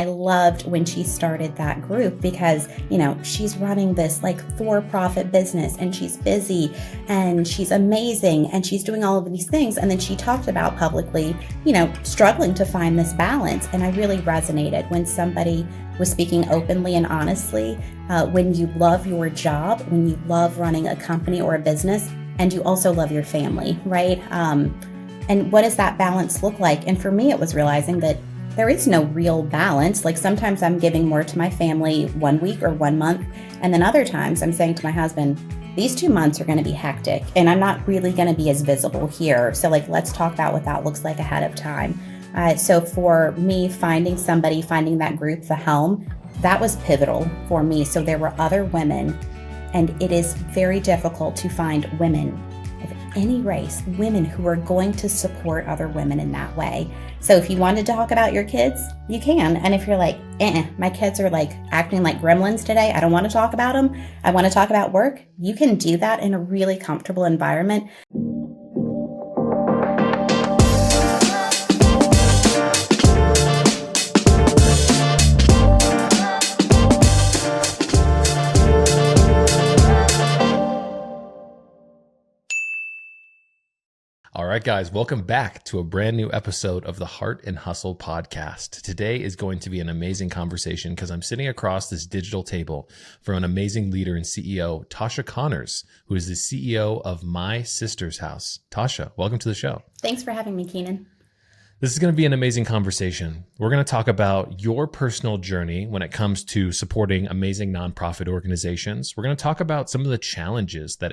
I loved when she started that group because, she's running this like for-profit business and she's busy and she's amazing and she's doing all of these things. And then she talked about publicly, struggling to find this balance. And I really resonated when somebody was speaking openly and honestly. When you love your job, when you love running a company or a business, and you also love your family, right? And what does that balance look like? And for me, it was realizing that there is no real balance. Like sometimes I'm giving more to my family 1 week or 1 month. And then other times I'm saying to my husband, these 2 months are going to be hectic and I'm not really going to be as visible here. So let's talk about what that looks like ahead of time. So for me, finding that group, the helm, that was pivotal for me. So there were other women, and it is very difficult to find women of any race, women who are going to support other women in that way. So if you want to talk about your kids, you can. And if you're like, my kids are like acting like gremlins today, I don't want to talk about them, I want to talk about work, you can do that in a really comfortable environment. All right, guys, welcome back to a brand new episode of the Hart and Hustle podcast. Today is going to be an amazing conversation because I'm sitting across this digital table from an amazing leader and CEO, Tosha Connors, who is the CEO of My Sister's House. Tosha, welcome to the show. Thanks for having me, Keenan. This is going to be an amazing conversation. We're going to talk about your personal journey when it comes to supporting amazing nonprofit organizations. We're going to talk about some of the challenges that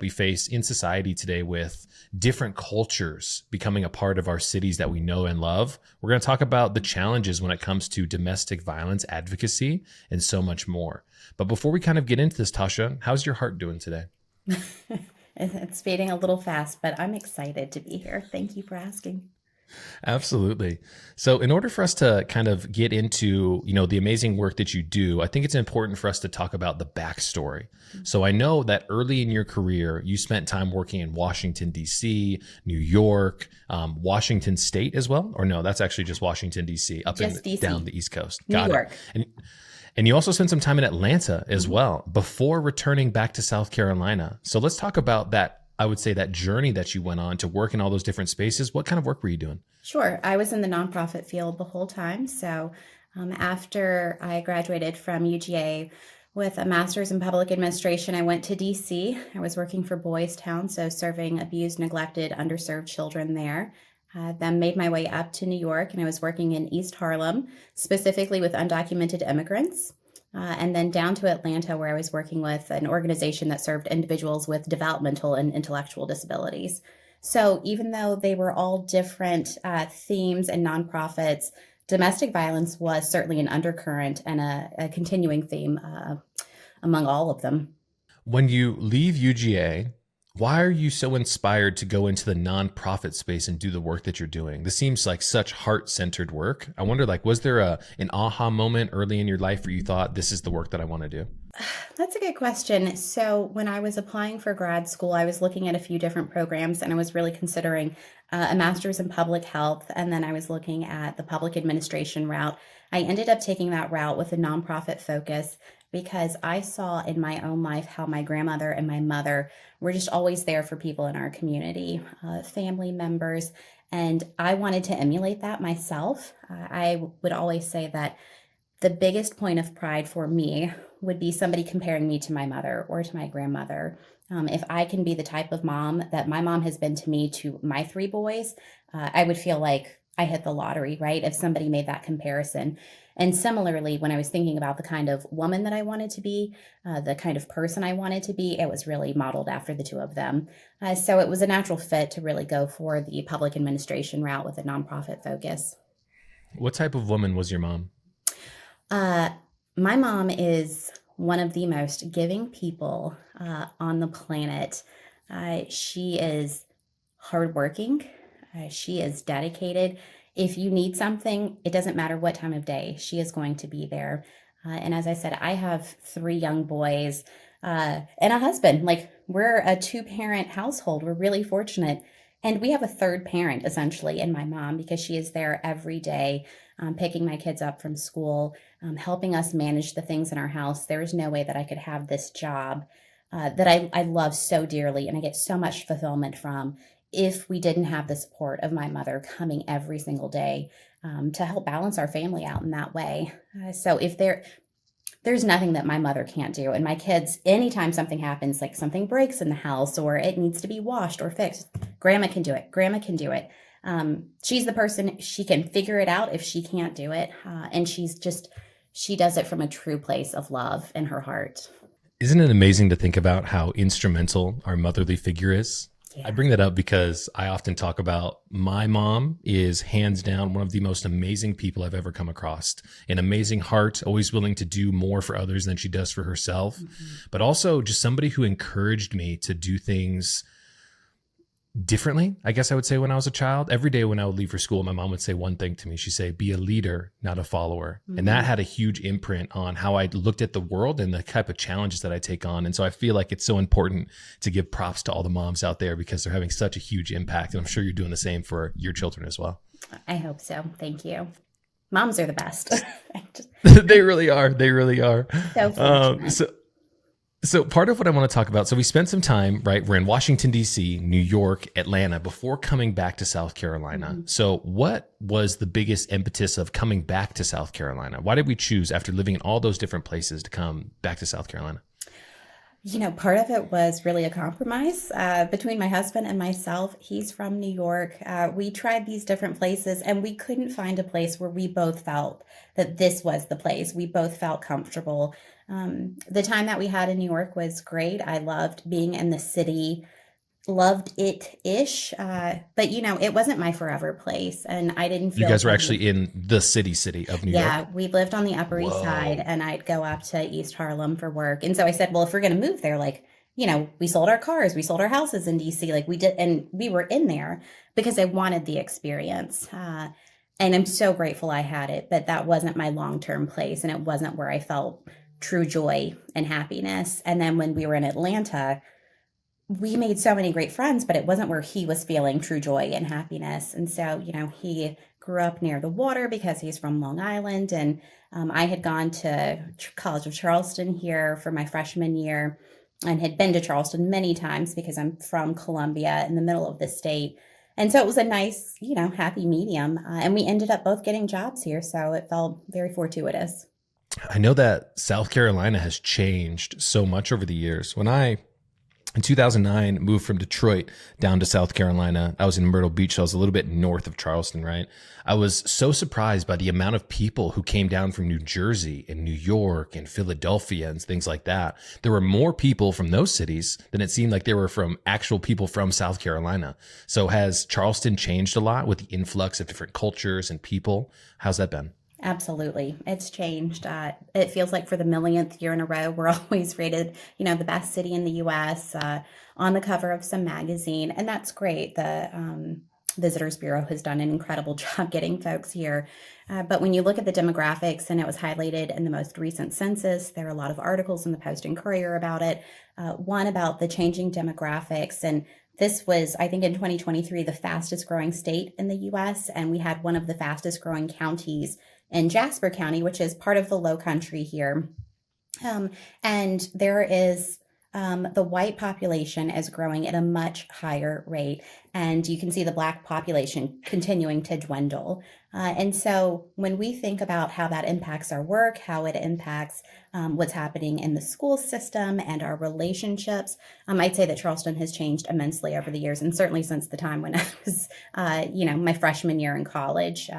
we face in society today with different cultures becoming a part of our cities that we know and love. We're going to talk about the challenges when it comes to domestic violence advocacy and so much more. But before we kind of get into this, Tosha, how's your heart doing today? It's beating a little fast, but I'm excited to be here. Thank you for asking. Absolutely. So in order for us to kind of get into, the amazing work that you do, I think it's important for us to talk about the backstory. So I know that early in your career, you spent time working in Washington, D.C., New York, Washington State as well. Or no, that's actually just Washington, D.C., down the East Coast. New York. And you also spent some time in Atlanta as well before returning back to South Carolina. So let's talk about that. I would say that journey that you went on to work in all those different spaces. What kind of work were you doing? Sure. I was in the nonprofit field the whole time. So after I graduated from UGA with a master's in public administration, I went to DC. I was working for Boys Town, so serving abused, neglected, underserved children there. Then made my way up to New York, and I was working in East Harlem, specifically with undocumented immigrants. And then down to Atlanta, where I was working with an organization that served individuals with developmental and intellectual disabilities. So even though they were all different themes and nonprofits, domestic violence was certainly an undercurrent and a continuing theme among all of them. When you leave UGA, why are you so inspired to go into the nonprofit space and do the work that you're doing? This seems like such heart-centered work. I wonder, was there an aha moment early in your life where you thought, this is the work that I want to do? That's a good question. So when I was applying for grad school, I was looking at a few different programs, and I was really considering a master's in public health. And then I was looking at the public administration route. I ended up taking that route with a nonprofit focus because I saw in my own life how my grandmother and my mother were just always there for people in our community, family members. And I wanted to emulate that myself. I would always say that the biggest point of pride for me would be somebody comparing me to my mother or to my grandmother. If I can be the type of mom that my mom has been to me, to my 3 boys, I would feel like I hit the lottery, right? If somebody made that comparison. And similarly, when I was thinking about the kind of woman that I wanted to be, the kind of person I wanted to be, it was really modeled after the 2 of them. So it was a natural fit to really go for the public administration route with a nonprofit focus. What type of woman was your mom? My mom is one of the most giving people on the planet. She is hardworking. She is dedicated. If you need something, it doesn't matter what time of day, she is going to be there. And as I said, I have 3 young boys and a husband. We're a 2-parent household. We're really fortunate. And we have a 3rd parent, essentially, in my mom, because she is there every day picking my kids up from school, helping us manage the things in our house. There is no way that I could have this job that I love so dearly and I get so much fulfillment from if we didn't have the support of my mother coming every single day to help balance our family out in that way. So if there's nothing that my mother can't do. And my kids, anytime something happens, like something breaks in the house or it needs to be washed or fixed, grandma can do it. Grandma can do it. She's the person, she can figure it out if she can't do it. And she does it from a true place of love in her heart. Isn't it amazing to think about how instrumental our motherly figure is? Yeah. I bring that up because I often talk about my mom is hands down one of the most amazing people I've ever come across. An amazing heart, always willing to do more for others than she does for herself, but also just somebody who encouraged me to do things differently, I guess I would say, when I was a child. Every day when I would leave for school, my mom would say one thing to me. She'd say, be a leader, not a follower. And that had a huge imprint on how I looked at the world and the type of challenges that I take on. And so I feel like it's so important to give props to all the moms out there because they're having such a huge impact. And I'm sure you're doing the same for your children as well. I hope so. Thank you. Moms are the best. They really are. They really are. So fortunate. So part of what I want to talk about, so we spent some time, right? We're in Washington, D.C., New York, Atlanta before coming back to South Carolina. So what was the biggest impetus of coming back to South Carolina? Why did we choose, after living in all those different places, to come back to South Carolina? Part of it was really a compromise between my husband and myself. He's from New York. We tried these different places and we couldn't find a place where we both felt that this was the place. We both felt comfortable. The time that we had in New York was great. I loved being in the city, loved it-ish. But, it wasn't my forever place. And I didn't feel You guys were actually in the city of New York? Yeah, we lived on the Upper East Side and I'd go up to East Harlem for work. And so I said, well, if we're going to move there, we sold our cars, we sold our houses in DC, we did. And we were in there because I wanted the experience. And I'm so grateful I had it, but that wasn't my long-term place. And it wasn't where I felt true joy and happiness. And then when we were in Atlanta, we made so many great friends, but it wasn't where he was feeling true joy and happiness. And so, he grew up near the water because he's from Long Island. And I had gone to College of Charleston here for my freshman year and had been to Charleston many times because I'm from Columbia in the middle of the state. And so it was a nice, happy medium. And we ended up both getting jobs here. So it felt very fortuitous. I know that South Carolina has changed so much over the years. When I, in 2009, moved from Detroit down to South Carolina, I was in Myrtle Beach. So I was a little bit north of Charleston, right? I was so surprised by the amount of people who came down from New Jersey and New York and Philadelphia and things like that. There were more people from those cities than it seemed like there were from actual people from South Carolina. So has Charleston changed a lot with the influx of different cultures and people? How's that been? Absolutely. It's changed. It feels like for the millionth year in a row, we're always rated, the best city in the U.S. On the cover of some magazine. And that's great. The Visitors Bureau has done an incredible job getting folks here. But when you look at the demographics, and it was highlighted in the most recent census, there are a lot of articles in the Post and Courier about it. One about the changing demographics. And this was, I think, in 2023, the fastest growing state in the U.S. And we had one of the fastest growing counties in Jasper County, which is part of the Low Country here. And there is the white population is growing at a much higher rate. And you can see the Black population continuing to dwindle. And so when we think about how that impacts our work, how it impacts what's happening in the school system and our relationships, I'd say that Charleston has changed immensely over the years. And certainly since the time when I was, my freshman year in college.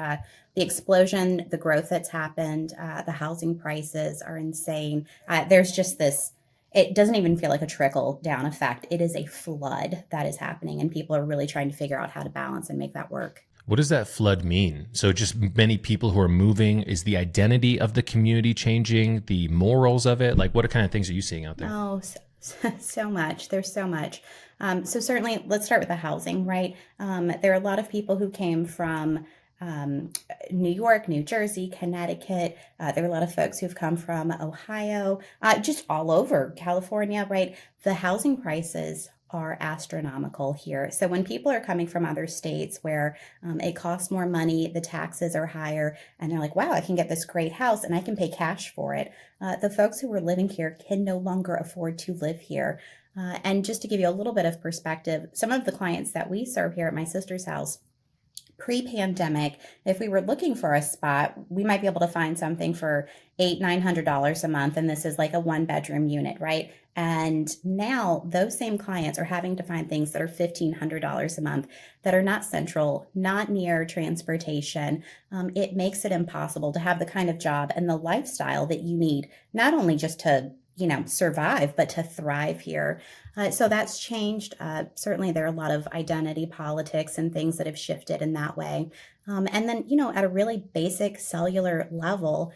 The explosion, the growth that's happened, the housing prices are insane. There's just this, it doesn't even feel like a trickle down effect. It is a flood that is happening, and people are really trying to figure out how to balance and make that work. What does that flood mean? So just many people who are moving. Is the identity of the community changing? The morals of it? What kind of things are you seeing out there? Oh, so much. There's so much. So certainly, let's start with the housing, right? There are a lot of people who came from New York, New Jersey, Connecticut. There are a lot of folks who've come from Ohio, just all over California, right? The housing prices are astronomical here. So when people are coming from other states where it costs more money, the taxes are higher, and they're like, wow, I can get this great house and I can pay cash for it. The folks who are living here can no longer afford to live here. And just to give you a little bit of perspective, some of the clients that we serve here at my sister's house, pre-pandemic, if we were looking for a spot, we might be able to find something for $900 a month. And this is like a 1-bedroom unit, right? And now those same clients are having to find things that are $1,500 a month that are not central, not near transportation. It makes it impossible to have the kind of job and the lifestyle that you need, not only just to survive, but to thrive here. So that's changed. Certainly, there are a lot of identity politics and things that have shifted in that way. And then, at a really basic cellular level,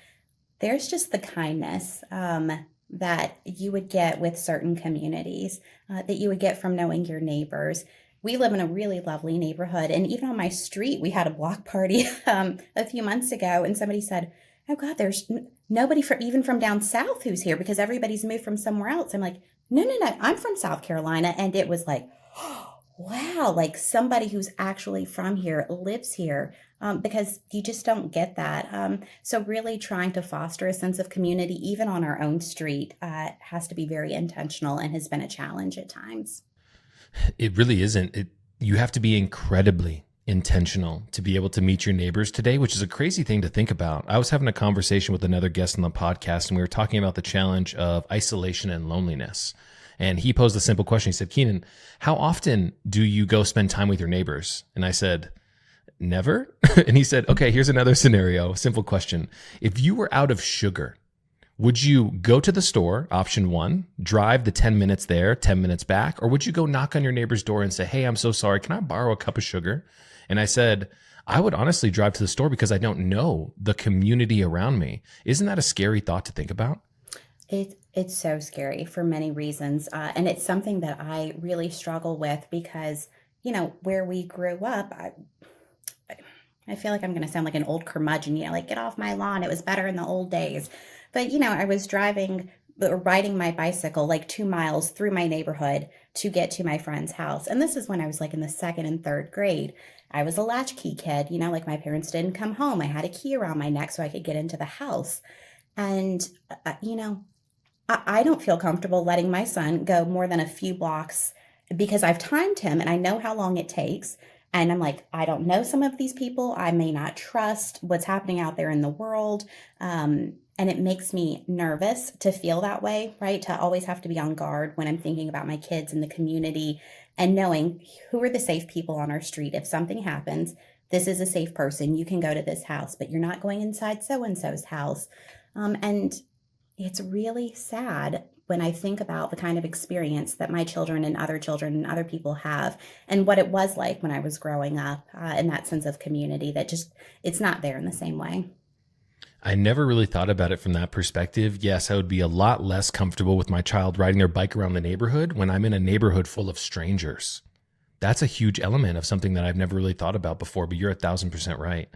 there's just the kindness that you would get with certain communities, that you would get from knowing your neighbors. We live in a really lovely neighborhood. And even on my street, we had a block party a few months ago, and somebody said, oh God, there's nobody even from down south who's here because everybody's moved from somewhere else. I'm like, no, I'm from South Carolina. And it was like, oh, wow, like somebody who's actually from here lives here, because you just don't get that. So really trying to foster a sense of community, even on our own street, has to be very intentional and has been a challenge at times. It really isn't. You have to be incredibly intentional to be able to meet your neighbors today, which is a crazy thing to think about. I was having a conversation with another guest on the podcast, and we were talking about the challenge of isolation and loneliness. And he posed a simple question. He said, Keenan, how often do you go spend time with your neighbors? And I said, never. And he said, okay, here's another scenario. Simple question. If you were out of sugar, would you go to the store, option one, drive the 10 minutes there, 10 minutes back, or would you go knock on your neighbor's door and say, hey, I'm so sorry, can I borrow a cup of sugar? And I said, I would honestly drive to the store because I don't know the community around me. Isn't that a scary thought to think about? It's so scary for many reasons. And it's something that I really struggle with because, where we grew up, I feel like I'm going to sound like an old curmudgeon, like get off my lawn. It was better in the old days. But, I was riding my bicycle like 2 miles through my neighborhood to get to my friend's house. And this is when I was like in the 2nd and 3rd grade. I was a latchkey kid, like my parents didn't come home. I had a key around my neck so I could get into the house. And, I don't feel comfortable letting my son go more than a few blocks because I've timed him and I know how long it takes. And I'm like, I don't know some of these people. I may not trust what's happening out there in the world. And it makes me nervous to feel that way, right? To always have to be on guard when I'm thinking about my kids and the community and knowing who are the safe people on our street. If something happens, this is a safe person. You can go to this house, but you're not going inside so-and-so's house. And it's really sad when I think about the kind of experience that my children and other people have and what it was like when I was growing up, in that sense of community that just, it's not there in the same way. I never really thought about it from that perspective. Yes, I would be a lot less comfortable with my child riding their bike around the neighborhood when I'm in a neighborhood full of strangers. That's a huge element of something that I've never really thought about before, but you're 1,000% right.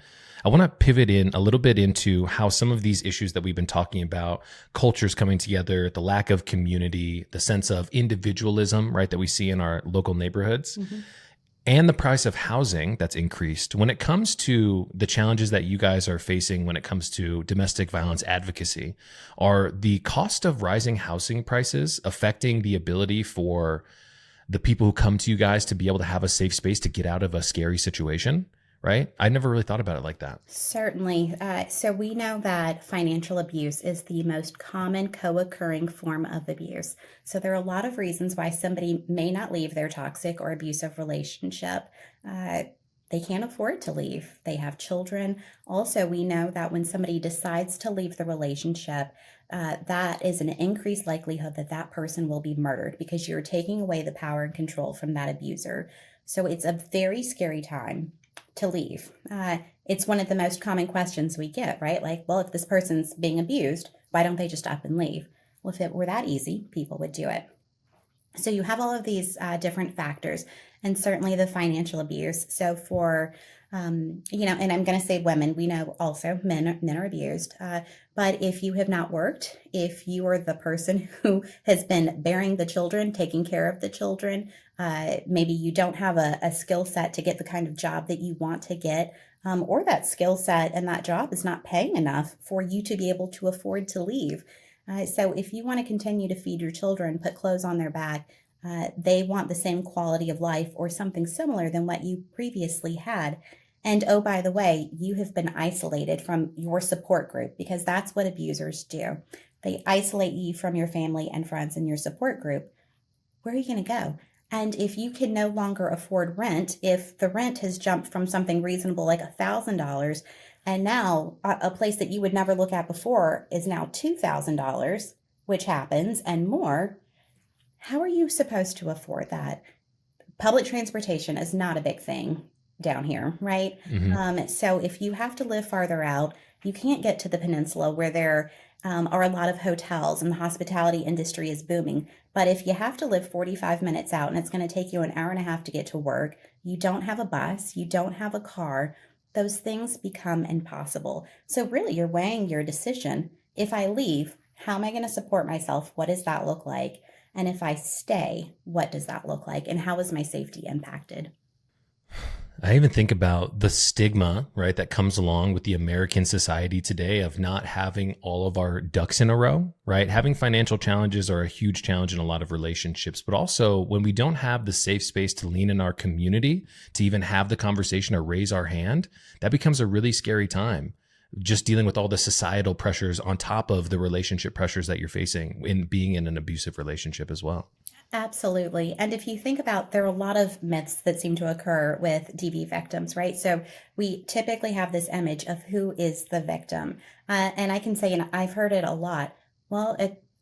I want to pivot in a little bit into how some of these issues that we've been talking about, cultures coming together, the lack of community, the sense of individualism, right, that we see in our local neighborhoods, and the price of housing that's increased. When it comes to the challenges that you guys are facing when it comes to domestic violence advocacy, are the cost of rising housing prices affecting the ability for the people who come to you guys to be able to have a safe space to get out of a scary situation? Right? I never really thought about it like that. Certainly. So we know that financial abuse is the most common co-occurring form of abuse. So there are a lot of reasons why somebody may not leave their toxic or abusive relationship. They can't afford to leave. They have children. Also, we know that when somebody decides to leave the relationship, that is an increased likelihood that that person will be murdered because you're taking away the power and control from that abuser. So it's a very scary time to leave. It's one of the most common questions we get, right? Like, well, if this person's being abused, why don't they just up and leave? Well, if it were that easy, people would do it. So you have all of these different factors and certainly the financial abuse. So for And I'm going to say women, we know also men are abused. But if you have not worked, if you are the person who has been bearing the children, taking care of the children, maybe you don't have a skill set to get the kind of job that you want to get, or that skill set and that job is not paying enough for you to be able to afford to leave. So if you want to continue to feed your children, put clothes on their back, they want the same quality of life or something similar than what you previously had. And oh, by the way, you have been isolated from your support group because that's what abusers do. They isolate you from your family and friends and your support group. Where are you going to go? And if you can no longer afford rent, if the rent has jumped from something reasonable like $1,000 and now a place that you would never look at before is now $2,000, which happens and more, how are you supposed to afford that? Public transportation is not a big thing down here, right? Hmm. So if you have to live farther out, you can't get to the peninsula where there are a lot of hotels and the hospitality industry is booming. But if you have to live 45 minutes out and it's going to take you an hour and a half to get to work, you don't have a bus, you don't have a car, those things become impossible. So really, you're weighing your decision. If I leave, how am I going to support myself? What does that look like? And if I stay, what does that look like? And how is my safety impacted? I even think about the stigma, right, that comes along with the American society today of not having all of our ducks in a row, right? Having financial challenges are a huge challenge in a lot of relationships, but also when we don't have the safe space to lean in our community, to even have the conversation or raise our hand, that becomes a really scary time. Just dealing with all the societal pressures on top of the relationship pressures that you're facing in being in an abusive relationship as well. Absolutely. And if you think about, there are a lot of myths that seem to occur with DV victims, right? So we typically have this image of who is the victim. And I can say, and I've heard it a lot, well,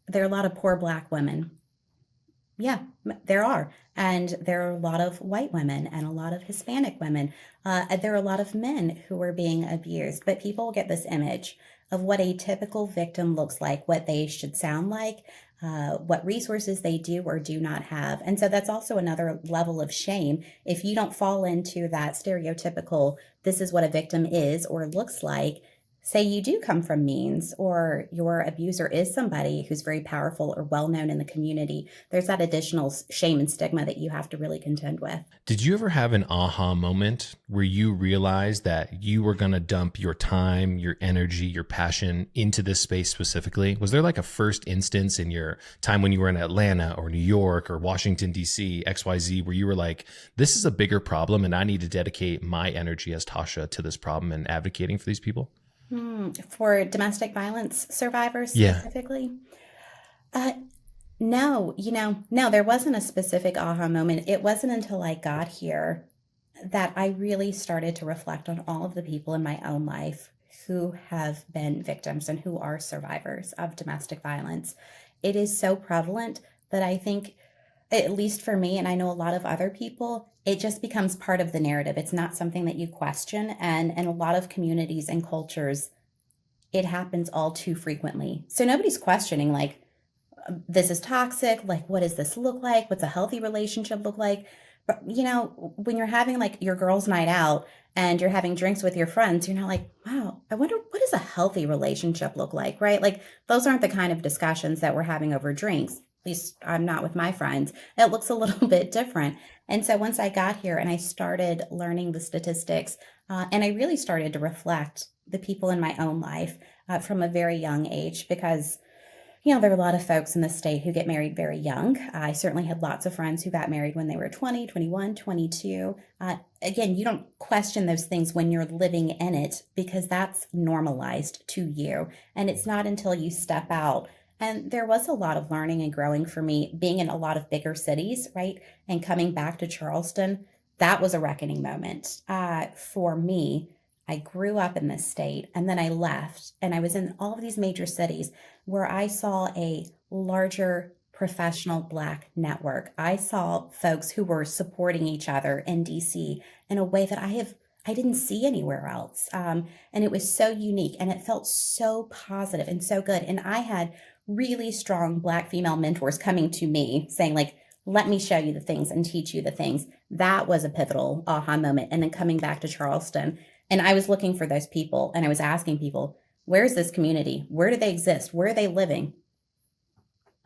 there are a lot of poor Black women. Yeah, there are. And there are a lot of white women and a lot of Hispanic women. There are a lot of men who are being abused, but people get this image of what a typical victim looks like, what they should sound like, what resources they do or do not have. And so that's also another level of shame. If you don't fall into that stereotypical, this is what a victim is or looks like, say you do come from means or your abuser is somebody who's very powerful or well known in the community, there's that additional shame and stigma that you have to really contend with. Did you ever have an aha moment where you realized that you were going to dump your time, your energy, your passion into this space specifically? Was there like a first instance in your time when you were in Atlanta or New York or Washington, D.C., XYZ, where you were like, this is a bigger problem and I need to dedicate my energy as Tosha to this problem and advocating for these people? For domestic violence survivors Yeah. specifically? Uh, no, no, there wasn't a specific aha moment. It wasn't until I got here that I really started to reflect on all of the people in my own life who have been victims and who are survivors of domestic violence. It is so prevalent that I think, at least for me, and I know a lot of other people, it just becomes part of the narrative. It's not something that you question. And in a lot of communities and cultures, it happens all too frequently. So nobody's questioning, like, this is toxic. Like, what does this look like? What's a healthy relationship look like? But, when you're having like your girls' night out and you're having drinks with your friends, you're not like, wow, I wonder what does a healthy relationship look like, right? Like, those aren't the kind of discussions that we're having over drinks. At least I'm not with my friends. It looks a little bit different. And so once I got here and I started learning the statistics, and I really started to reflect the people in my own life from a very young age, because there are a lot of folks in the state who get married very young. I certainly had lots of friends who got married when they were 20, 21, 22. Again, you don't question those things when you're living in it because that's normalized to you. And it's not until you step out. And there was a lot of learning and growing for me being in a lot of bigger cities, right? And coming back to Charleston, that was a reckoning moment for me. I grew up in this state and then I left and I was in all of these major cities where I saw a larger professional Black network. I saw folks who were supporting each other in DC in a way that I didn't see anywhere else. And it was so unique and it felt so positive and so good. And I had really strong Black female mentors coming to me saying like, let me show you the things and teach you the things. That was a pivotal aha moment. And then coming back to Charleston, and I was looking for those people and I was asking people, where's this community? Where do they exist? Where are they living?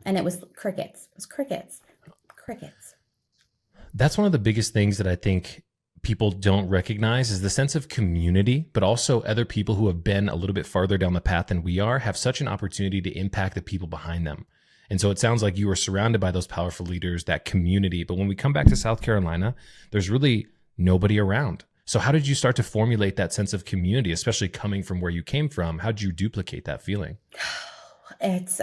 And it was crickets. It was crickets. Crickets. That's one of the biggest things that I think people don't recognize is the sense of community, but also other people who have been a little bit farther down the path than we are have such an opportunity to impact the people behind them. And so it sounds like you were surrounded by those powerful leaders, that community. But when we come back to South Carolina, there's really nobody around. So how did you start to formulate that sense of community, especially coming from where you came from? How did you duplicate that feeling? It's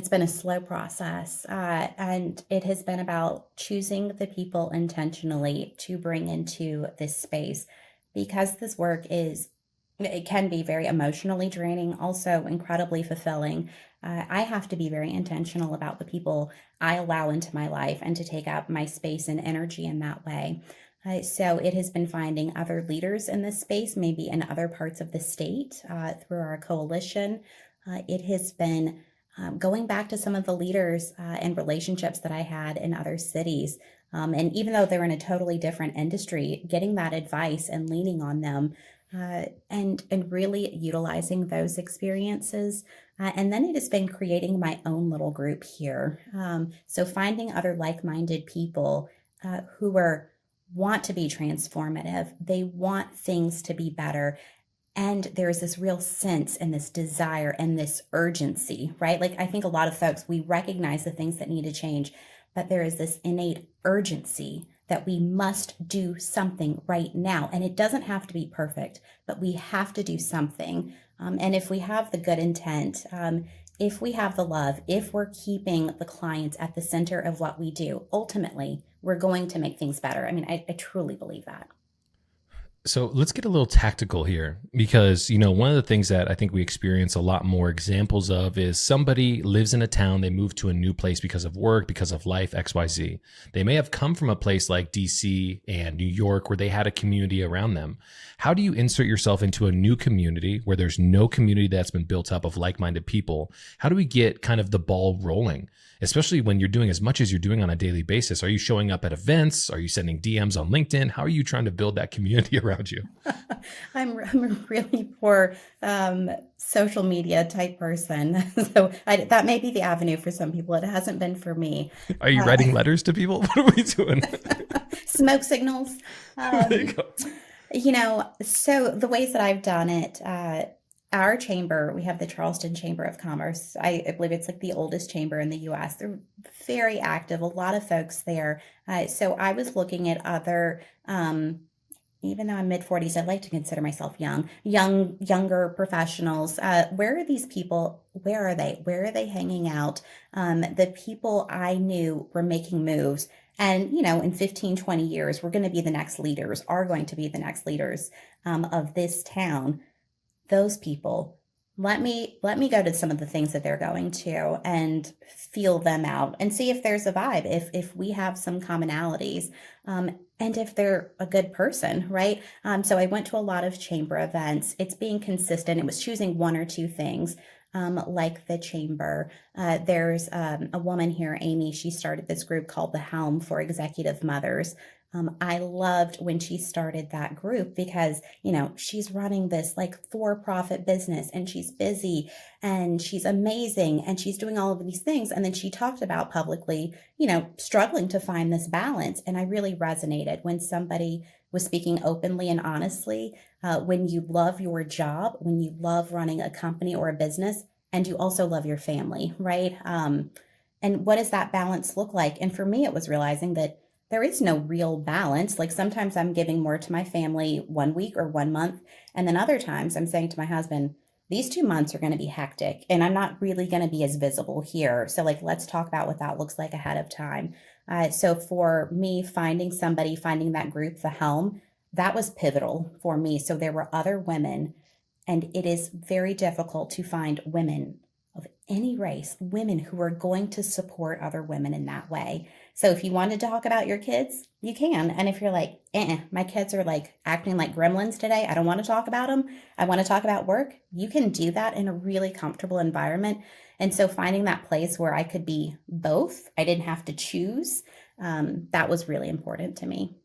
been a slow process, and it has been about choosing the people intentionally to bring into this space, because this work it can be very emotionally draining, also incredibly fulfilling. I have to be very intentional about the people I allow into my life and to take up my space and energy in that way. So it has been finding other leaders in this space, maybe in other parts of the state, through our coalition. It has been going back to some of the leaders and relationships that I had in other cities. And even though they're in a totally different industry, getting that advice and leaning on them, and really utilizing those experiences. And then it has been creating my own little group here. So finding other like-minded people who want to be transformative. They want things to be better. And there's this real sense and this desire and this urgency, right? Like, I think a lot of folks, we recognize the things that need to change, but there is this innate urgency that we must do something right now. And it doesn't have to be perfect, but we have to do something. And if we have the good intent, if we have the love, if we're keeping the clients at the center of what we do, ultimately, we're going to make things better. I mean, I truly believe that. So let's get a little tactical here, because, one of the things that I think we experience a lot more examples of is somebody lives in a town, they move to a new place because of work, because of life, XYZ. They may have come from a place like DC and New York where they had a community around them. How do you insert yourself into a new community where there's no community that's been built up of like-minded people? How do we get kind of the ball rolling? Especially when you're doing as much as you're doing on a daily basis. Are you showing up at events? Are you sending DMs on LinkedIn? How are you trying to build that community around you? I'm a really poor social media type person. So that may be the avenue for some people. It hasn't been for me. Are you writing letters to people? What are we doing? Smoke signals. There you go. So the ways that I've done it, our chamber, we have the Charleston Chamber of Commerce. I believe it's like the oldest chamber in the US. They're very active, a lot of folks there. So I was looking at other, even though I'm mid-40s, I like to consider myself younger professionals. Where are these people? Where are they? Where are they hanging out? The people I knew were making moves. And, in 15, 20 years, we're going to be the next leaders, are going to be the next leaders of this town. Those people, let me go to some of the things that they're going to and feel them out and see if there's a vibe, if we have some commonalities, and if they're a good person, right? So I went to a lot of chamber events. It's being consistent. It was choosing one or two things, like the chamber. There's a woman here, Amy. She started this group called The Helm for Executive Mothers. I loved when she started that group because, she's running this like for-profit business and she's busy and she's amazing and she's doing all of these things. And then she talked about publicly, struggling to find this balance. And I really resonated when somebody was speaking openly and honestly. When you love your job, when you love running a company or a business, and you also love your family, right? And what does that balance look like? And for me, it was realizing that there is no real balance. Like sometimes I'm giving more to my family 1 week or 1 month. And then other times I'm saying to my husband, these 2 months are going to be hectic and I'm not really going to be as visible here. So let's talk about what that looks like ahead of time. So for me, finding that group, The Helm, that was pivotal for me. So there were other women, and it is very difficult to find women of any race, women who are going to support other women in that way. So if you want to talk about your kids, you can. And if you're like, my kids are acting like gremlins today, I don't want to talk about them, I want to talk about work, you can do that in a really comfortable environment. And so finding that place where I could be both, I didn't have to choose, that was really important to me.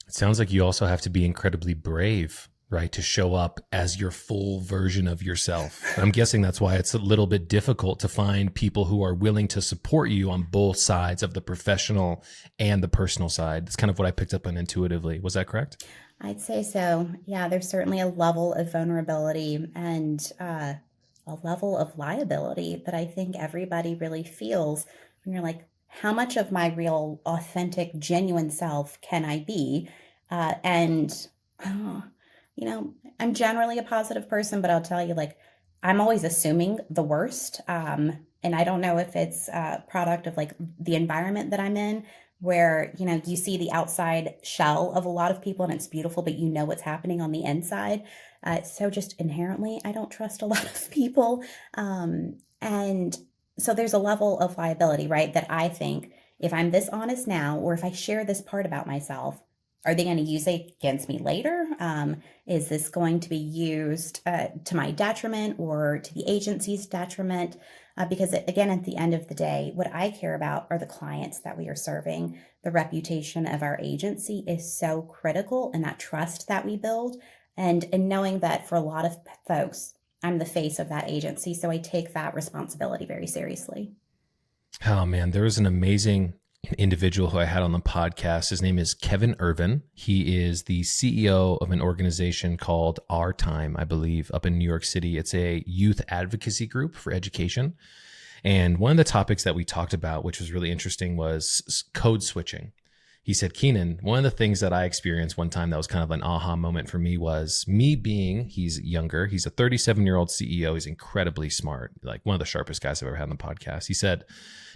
It sounds like you also have to be incredibly brave, right, to show up as your full version of yourself. I'm guessing that's why it's a little bit difficult to find people who are willing to support you on both sides of the professional and the personal side. That's kind of what I picked up on intuitively. Was that correct? I'd say so. Yeah, there's certainly a level of vulnerability and a level of liability that I think everybody really feels when you're like, how much of my real, authentic, genuine self can I be? And, oh, I'm generally a positive person, but I'll tell you, like, I'm always assuming the worst. And I don't know if it's a product of like the environment that I'm in, where, you see the outside shell of a lot of people and it's beautiful, but you know what's happening on the inside. So just inherently, I don't trust a lot of people. And so there's a level of liability, right? That I think if I'm this honest now, or if I share this part about myself, are they going to use it against me later? Is this going to be used to my detriment or to the agency's detriment? Because again, at the end of the day, what I care about are the clients that we are serving. The reputation of our agency is so critical, and that trust that we build. And knowing that for a lot of folks, I'm the face of that agency. So I take that responsibility very seriously. Oh man, there was an amazing individual who I had on the podcast. His name is Kevin Irvin. He is the CEO of an organization called Our Time, I believe, up in New York City. It's a youth advocacy group for education. And one of the topics that we talked about, which was really interesting, was code switching. He said, Keenan, one of the things that I experienced one time that was kind of an aha moment for me was me being, he's younger, he's a 37-year-old CEO. He's incredibly smart, like one of the sharpest guys I've ever had on the podcast. He said,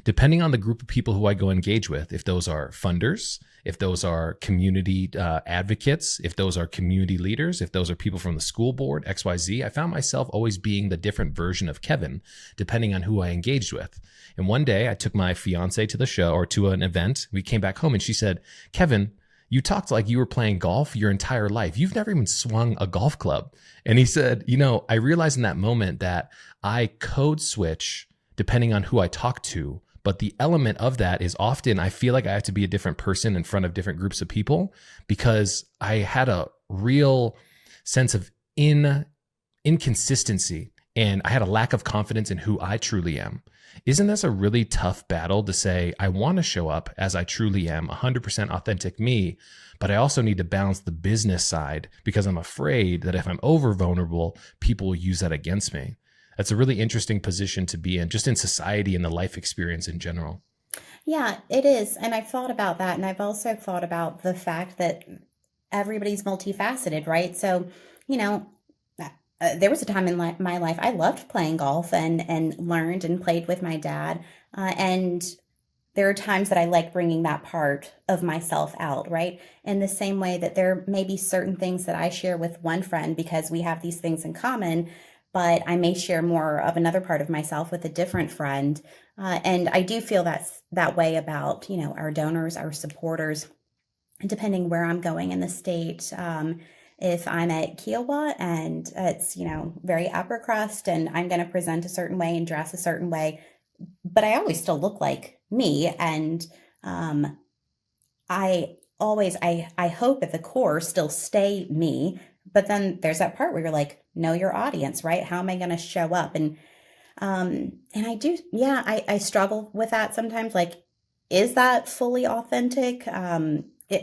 depending on the group of people who I go engage with, if those are funders, if those are community advocates, if those are community leaders, if those are people from the school board, XYZ, I found myself always being the different version of Kevin, depending on who I engaged with. And one day I took my fiance to the show or to an event. We came back home and she said, Kevin, you talked like you were playing golf your entire life. You've never even swung a golf club. And he said, I realized in that moment that I code switch depending on who I talk to. But the element of that is often I feel like I have to be a different person in front of different groups of people because I had a real sense of inconsistency and I had a lack of confidence in who I truly am. Isn't this a really tough battle to say, I want to show up as I truly am, 100% authentic me, but I also need to balance the business side because I'm afraid that if I'm over vulnerable, people will use that against me. That's a really interesting position to be in, just in society and the life experience in general. Yeah, it is. And I've thought about that. And I've also thought about the fact that everybody's multifaceted, right? So, there was a time in my life I loved playing golf and learned and played with my dad. And there are times that I like bringing that part of myself out, right? In the same way that there may be certain things that I share with one friend because we have these things in common, but I may share more of another part of myself with a different friend. And I do feel that way about, our donors, our supporters, depending where I'm going in the state. If I'm at Kiowa and it's, very upper crust and I'm going to present a certain way and dress a certain way, but I always still look like me. And I hope at the core still stay me. But then there's that part where you're like, know your audience, right? How am I going to show up? And I do, yeah, I struggle with that sometimes. Like, is that fully authentic?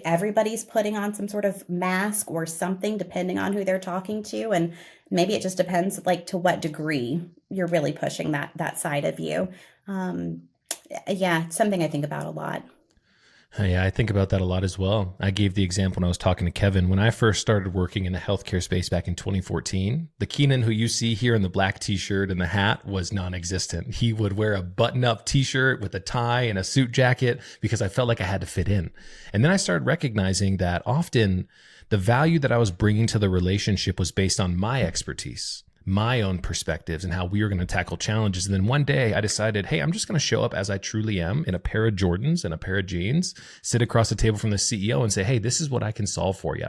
Everybody's putting on some sort of mask or something depending on who they're talking to. And maybe it just depends like to what degree you're really pushing that side of you. Yeah, it's something I think about a lot. Yeah, I think about that a lot as well. I gave the example when I was talking to Kevin. When I first started working in the healthcare space back in 2014, the Keenan who you see here in the black t-shirt and the hat was non-existent. He would wear a button-up t-shirt with a tie and a suit jacket because I felt like I had to fit in. And then I started recognizing that often the value that I was bringing to the relationship was based on my expertise, my own perspectives and how we were going to tackle challenges. And then one day I decided, hey, I'm just going to show up as I truly am in a pair of Jordans and a pair of jeans, sit across the table from the CEO and say, hey, this is what I can solve for you.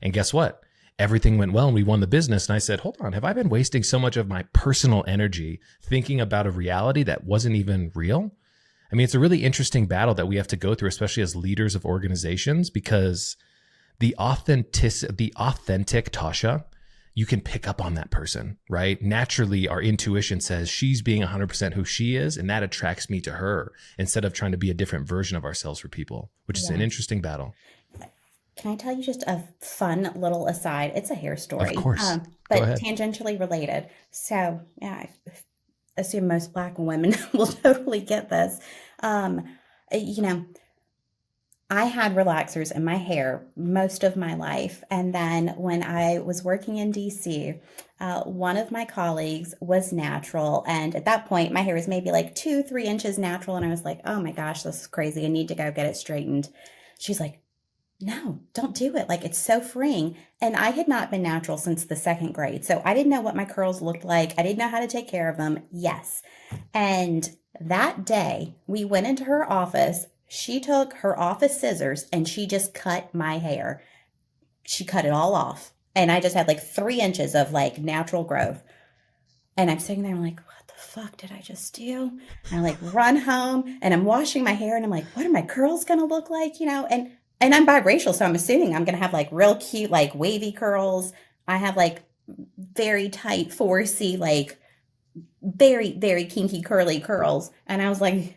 And guess what? Everything went well and we won the business. And I said, hold on, have I been wasting so much of my personal energy thinking about a reality that wasn't even real? I mean, it's a really interesting battle that we have to go through, especially as leaders of organizations, because the authentic Tosha, you can pick up on that person, right? Naturally, our intuition says she's being 100% who she is, and that attracts me to her instead of trying to be a different version of ourselves for people, which is an Yeah. interesting battle. Can I tell you just a fun little aside? It's a hair Of story, course. Go but ahead. tangentially related. So, yeah, I assume most Black women will totally get this. Um, you know, I had relaxers in my hair most of my life. And then when I was working in DC, one of my colleagues was natural. And at that point, my hair was maybe like 2, 3 inches natural. And I was like, oh my gosh, this is crazy. I need to go get it straightened. She's like, no, don't do it. Like, it's so freeing. And I had not been natural since the second grade. So I didn't know what my curls looked like. I didn't know how to take care of them. Yes. And that day, we went into her office. She took her office scissors and she just cut my hair. She cut it all off. And I just had like 3 inches of like natural growth. And I'm sitting there, I'm like, what the fuck did I just do? And I like run home and I'm washing my hair and I'm like, what are my curls gonna look like? And I'm biracial, so I'm assuming I'm gonna have like real cute, like wavy curls. I have like very tight 4C, like very, very kinky curly curls. And I was like,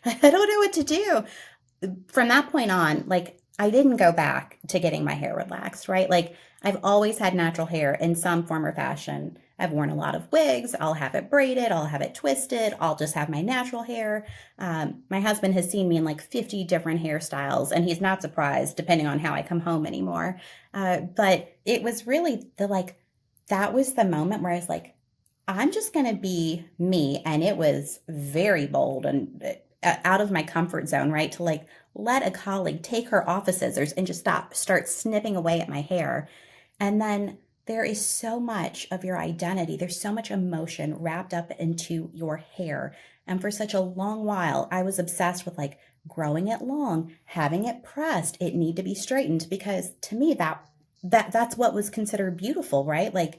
I don't know what to do. From that point on, like I didn't go back to getting my hair relaxed, right? Like I've always had natural hair in some form or fashion. I've worn a lot of wigs. I'll have it braided. I'll have it twisted. I'll just have my natural hair. My husband has seen me in like 50 different hairstyles, and he's not surprised depending on how I come home anymore. But it was really that was the moment where I was like, I'm just going to be me. And it was very bold and out of my comfort zone, right? To like let a colleague take her office scissors and just start snipping away at my hair. And then there is so much of your identity. There's so much emotion wrapped up into your hair. And for such a long while, I was obsessed with like growing it long, having it pressed. It need to be straightened because to me that's what was considered beautiful, right? Like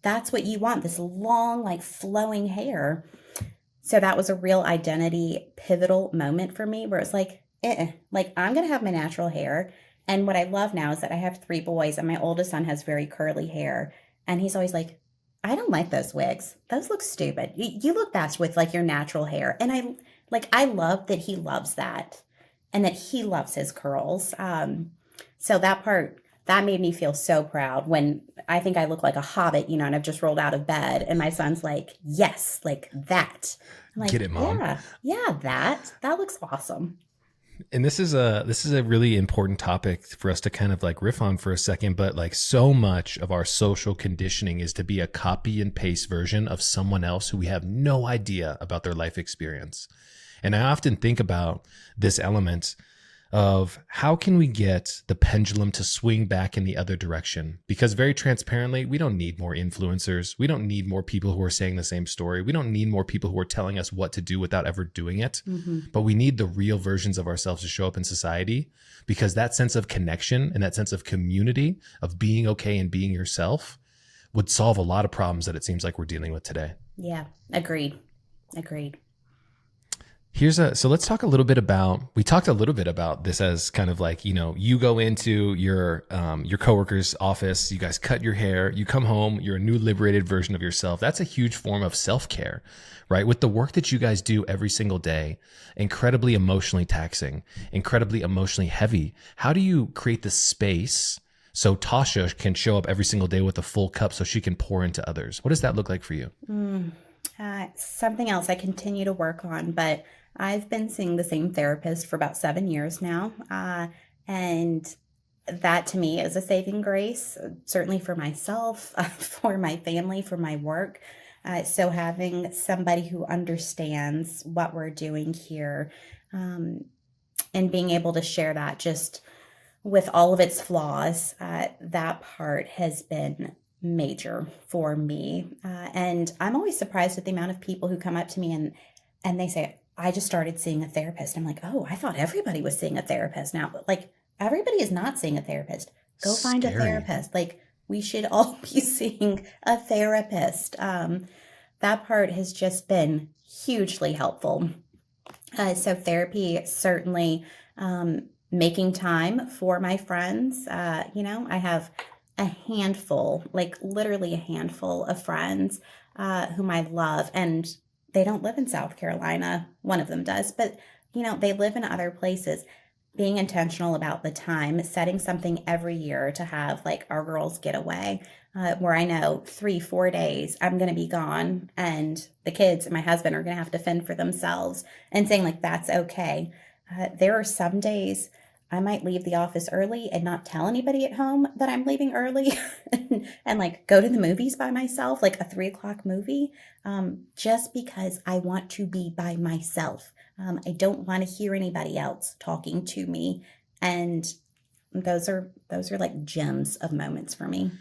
that's what you want, this long, like flowing hair. So that was a real identity pivotal moment for me where it's like, like I'm going to have my natural hair. And what I love now is that I have 3 boys and my oldest son has very curly hair. And he's always like, I don't like those wigs. Those look stupid. You look best with like your natural hair. And I love that he loves that and that he loves his curls. So that made me feel so proud when I think I look like a hobbit, and I've just rolled out of bed and my son's like, yes, like that. I'm like, Get it, mom. yeah, that looks awesome. And this is a really important topic for us to kind of like riff on for a second, but like so much of our social conditioning is to be a copy and paste version of someone else who we have no idea about their life experience. And I often think about this element of how can we get the pendulum to swing back in the other direction? Because very transparently, we don't need more influencers. We don't need more people who are saying the same story. We don't need more people who are telling us what to do without ever doing it. Mm-hmm. But we need the real versions of ourselves to show up in society, because that sense of connection and that sense of community, of being okay and being yourself, would solve a lot of problems that it seems like we're dealing with today. Yeah, agreed. So let's talk a little bit we talked a little bit about this as kind of like, you go into your coworker's office, you guys cut your hair, you come home, you're a new liberated version of yourself. That's a huge form of self-care, right? With the work that you guys do every single day, incredibly emotionally taxing, incredibly emotionally heavy. How do you create the space so Tosha can show up every single day with a full cup so she can pour into others? What does that look like for you? Something else I continue to work on, but I've been seeing the same therapist for about 7 years now. And that to me is a saving grace, certainly for myself, for my family, for my work. So having somebody who understands what we're doing here, and being able to share that just with all of its flaws, that part has been major for me. And I'm always surprised at the amount of people who come up to me and they say, I just started seeing a therapist. I'm like, oh, I thought everybody was seeing a therapist now. But like, everybody is not seeing a therapist. Go find a therapist. Like, we should all be seeing a therapist. That part has just been hugely helpful. So therapy certainly, making time for my friends. I have a handful, like literally a handful of friends whom I love, and they don't live in South Carolina. One of them does, but they live in other places. Being intentional about the time, setting something every year to have like our girls get away, where I know 3, 4 days I'm going to be gone, and the kids and my husband are going to have to fend for themselves, and saying like that's okay. There are some days I might leave the office early and not tell anybody at home that I'm leaving early, and like go to the movies by myself, like a 3 o'clock movie, just because I want to be by myself. I don't want to hear anybody else talking to me, and those are like gems of moments for me.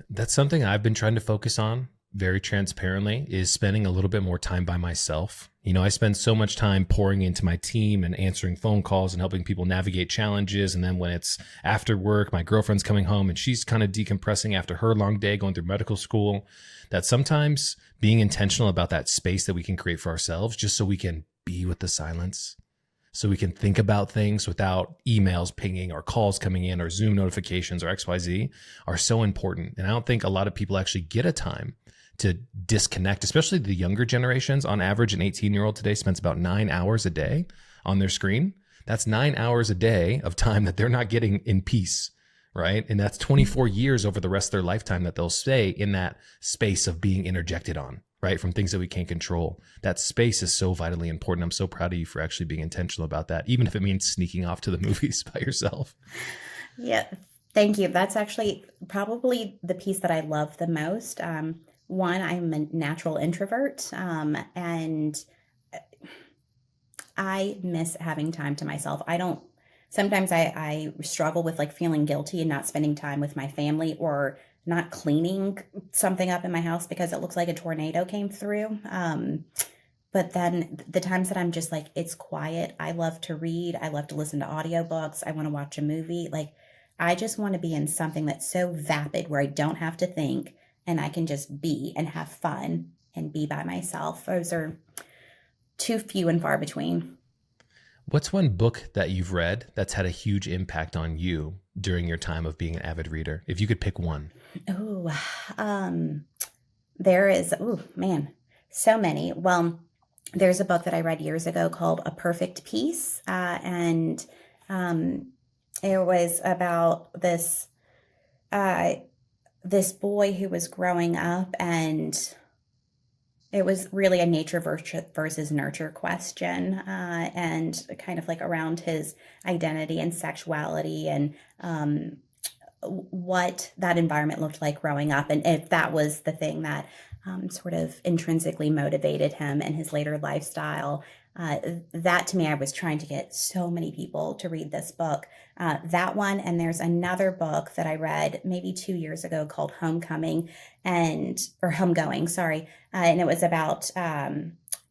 That's something I've been trying to focus on very transparently, is spending a little bit more time by myself. I spend so much time pouring into my team and answering phone calls and helping people navigate challenges. And then when it's after work, my girlfriend's coming home and she's kind of decompressing after her long day going through medical school, that sometimes being intentional about that space that we can create for ourselves, just so we can be with the silence, so we can think about things without emails pinging or calls coming in or Zoom notifications or XYZ, are so important. And I don't think a lot of people actually get a time to disconnect, especially the younger generations. On average, an 18-year-old today spends about 9 hours a day on their screen. That's 9 hours a day of time that they're not getting in peace, right? And that's 24 years over the rest of their lifetime that they'll stay in that space of being interjected on, right? From things that we can't control. That space is so vitally important. I'm so proud of you for actually being intentional about that, even if it means sneaking off to the movies by yourself. Yeah, thank you. That's actually probably the piece that I love the most. One, I'm a natural introvert, and I miss having time to myself. I don't, sometimes I struggle with like feeling guilty and not spending time with my family, or not cleaning something up in my house because it looks like a tornado came through. But then the times that I'm just like, it's quiet. I love to read. I love to listen to audiobooks. I want to watch a movie. Like, I just want to be in something that's so vapid where I don't have to think and I can just be and have fun and be by myself. Those are too few and far between. What's one book that you've read that's had a huge impact on you during your time of being an avid reader? If you could pick one. Oh, there is, oh man, so many. Well, there's a book that I read years ago called A Perfect Peace. And it was about this boy who was growing up, and it was really a nature versus nurture question, and kind of like around his identity and sexuality, and what that environment looked like growing up, and if that was the thing that sort of intrinsically motivated him in his later lifestyle. That to me, I was trying to get so many people to read this book. That one, and there's another book that I read maybe 2 years ago called Homecoming, or Homegoing, sorry, and it was about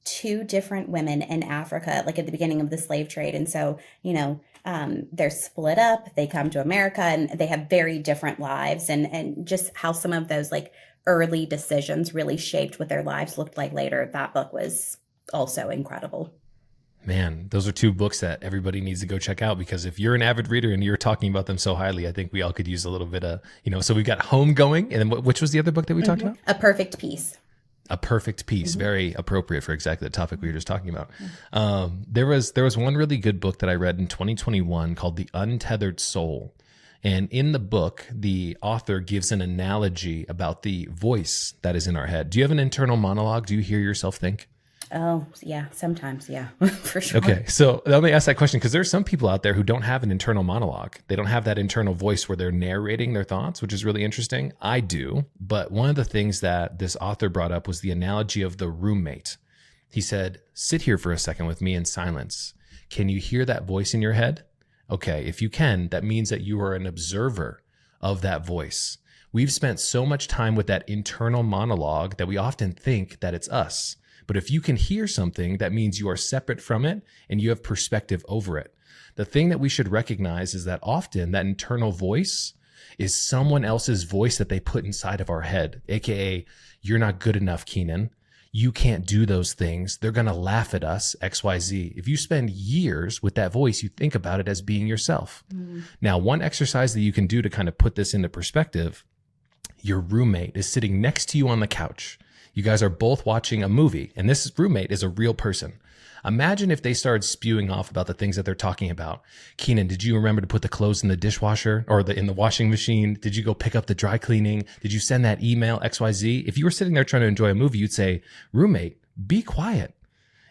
two different women in Africa, like at the beginning of the slave trade, and so they're split up. They come to America, and they have very different lives, and just how some of those like early decisions really shaped what their lives looked like later. That book was also incredible. Man, those are two books that everybody needs to go check out, because if you're an avid reader and you're talking about them so highly, I think we all could use a little bit of, so we've got Homegoing, and then which was the other book that we talked about? A Perfect Peace. A Perfect Peace. Very appropriate for exactly the topic we were just talking about. There was one really good book that I read in 2021 called The Untethered Soul. And in the book, the author gives an analogy about the voice that is in our head. Do you have an internal monologue? Do you hear yourself think? Oh, yeah, sometimes, yeah, for sure. Okay, so let me ask that question, because there's some people out there who don't have an internal monologue. They don't have that internal voice where they're narrating their thoughts, which is really interesting. I do, but one of the things that this author brought up was the analogy of the roommate. He said, sit here for a second with me in silence. Can you hear that voice in your head? Okay, if you can, that means that you are an observer of that voice. We've spent so much time with that internal monologue that we often think that it's us. But if you can hear something, that means you are separate from it and you have perspective over it. The thing that we should recognize is that often that internal voice is someone else's voice that they put inside of our head, AKA, you're not good enough, Keenan. you can't do those things. They're going to laugh at us, XYZ. If you spend years with that voice, you think about it as being yourself. Now, one exercise that you can do to kind of put this into perspective, your roommate is sitting next to you on the couch. You guys are both watching a movie, and this roommate is a real person. Imagine if they started spewing off about the things that they're talking about. Keenan, did you remember to put the clothes in the dishwasher or in the washing machine? Did you go pick up the dry cleaning? Did you send that email, XYZ? If you were sitting there trying to enjoy a movie, you'd say, roommate, be quiet.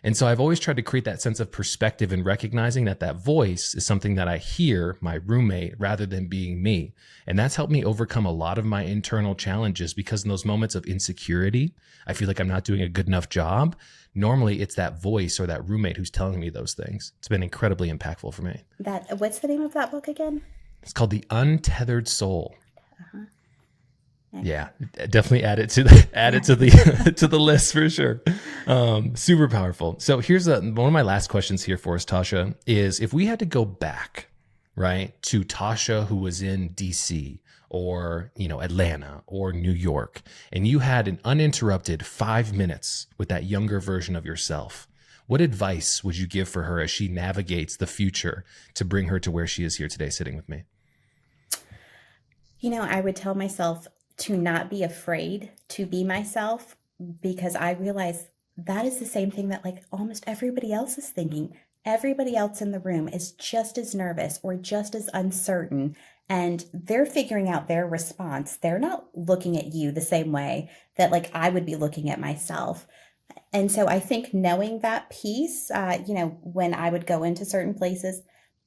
And so I've always tried to create that sense of perspective and recognizing that that voice is something that I hear my roommate rather than being me. And that's helped me overcome a lot of my internal challenges, because in those moments of insecurity, I feel like I'm not doing a good enough job. Normally it's that voice or that roommate who's telling me those things. It's been incredibly impactful for me. What's the name of that book again? It's called The Untethered Soul. Uh-huh. Yeah, definitely add it to the to the list for sure. Super powerful. So here's one of my last questions here for us, Tosha, is if we had to go back, right, to Tosha who was in DC or, Atlanta or New York, and you had an uninterrupted 5 minutes with that younger version of yourself, what advice would you give for her as she navigates the future to bring her to where she is here today sitting with me? I would tell myself to not be afraid to be myself, because I realize that is the same thing that like almost everybody else is thinking. Everybody else in the room is just as nervous or just as uncertain, and they're figuring out their response. They're not looking at you the same way that like I would be looking at myself. And so I think knowing that piece, when I would go into certain places,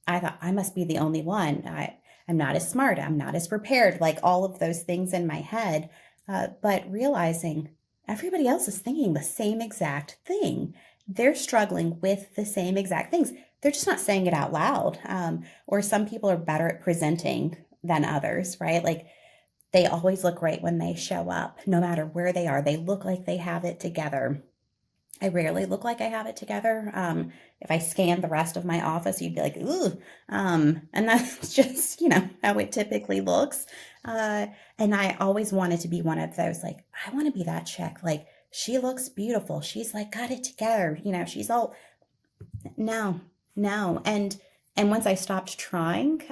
I thought I must be the only one. I'm not as smart. I'm not as prepared, like all of those things in my head. But realizing everybody else is thinking the same exact thing. They're struggling with the same exact things. They're just not saying it out loud. Or some people are better at presenting than others, right? Like they always look great when they show up, no matter where they are. They look like they have it together. I rarely look like I have it together. If I scanned the rest of my office, you'd be like, ooh. And that's just, how it typically looks. And I always wanted to be one of those, like, I want to be that chick. Like, she looks beautiful. She's like, got it together. She's all, no. And once I stopped trying,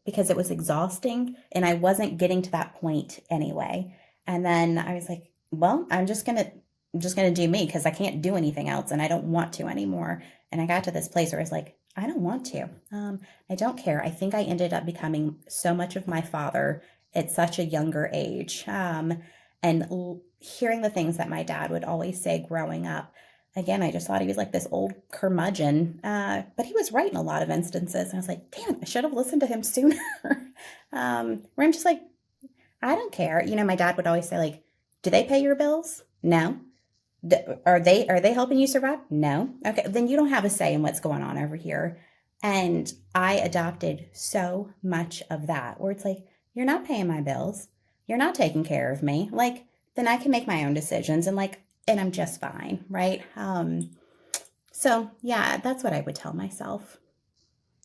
because it was exhausting and I wasn't getting to that point anyway. And then I was like, well, I'm just going to do me because I can't do anything else and I don't want to anymore. And I got to this place where I was like, I don't want to. I don't care. I think I ended up becoming so much of my father at such a younger age. Hearing the things that my dad would always say growing up, again, I just thought he was like this old curmudgeon, but he was right in a lot of instances. And I was like, damn, I should have listened to him sooner. Where I'm just like, I don't care. My dad would always say like, do they pay your bills? No. Are they helping you survive? No. Okay. Then you don't have a say in what's going on over here. And I adopted so much of that where it's like, you're not paying my bills. You're not taking care of me. Like, then I can make my own decisions and I'm just fine. Right. So yeah, that's what I would tell myself.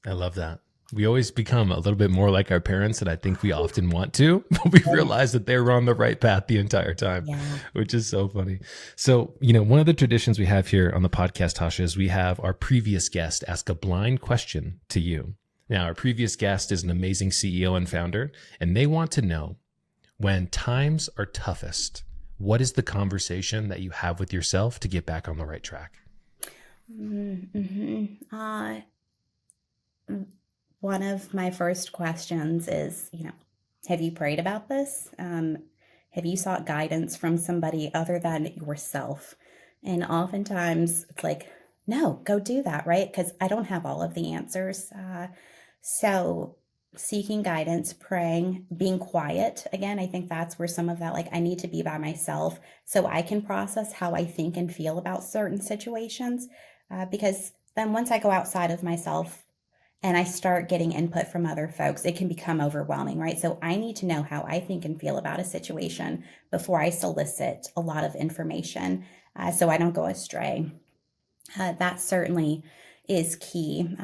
I love that. We always become a little bit more like our parents, and I think we often want to, but we realize that they were on the right path the entire time, which is so funny. So, one of the traditions we have here on the podcast, Tosha, is we have our previous guest ask a blind question to you. Now, our previous guest is an amazing CEO and founder, and they want to know, when times are toughest, what is the conversation that you have with yourself to get back on the right track? One of my first questions is, have you prayed about this? Have you sought guidance from somebody other than yourself? And oftentimes it's like, no, go do that, right? Because I don't have all of the answers. So seeking guidance, praying, being quiet. Again, I think that's where some of that, like I need to be by myself so I can process how I think and feel about certain situations. Because then once I go outside of myself, and I start getting input from other folks, it can become overwhelming, right? So I need to know how I think and feel about a situation before I solicit a lot of information so I don't go astray. That certainly is key.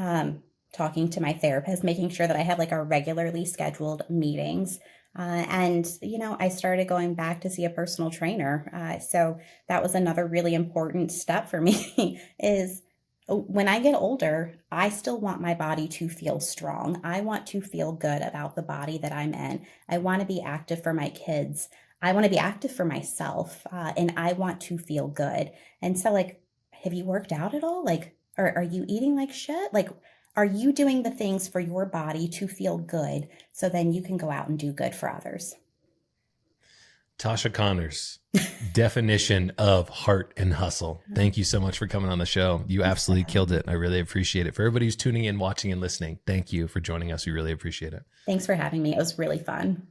Talking to my therapist, making sure that I have like our regularly scheduled meetings And I started going back to see a personal trainer. So that was another really important step for me is when I get older, I still want my body to feel strong. I want to feel good about the body that I'm in. I want to be active for my kids. I want to be active for myself. And I want to feel good. And so, like, have you worked out at all? Like, are you eating like shit? Like, are you doing the things for your body to feel good so then you can go out and do good for others? Tosha Connors, definition of heart and hustle. Thank you so much for coming on the show. You absolutely killed it. I really appreciate it. For everybody who's tuning in, watching, and listening, thank you for joining us. We really appreciate it. Thanks for having me. It was really fun.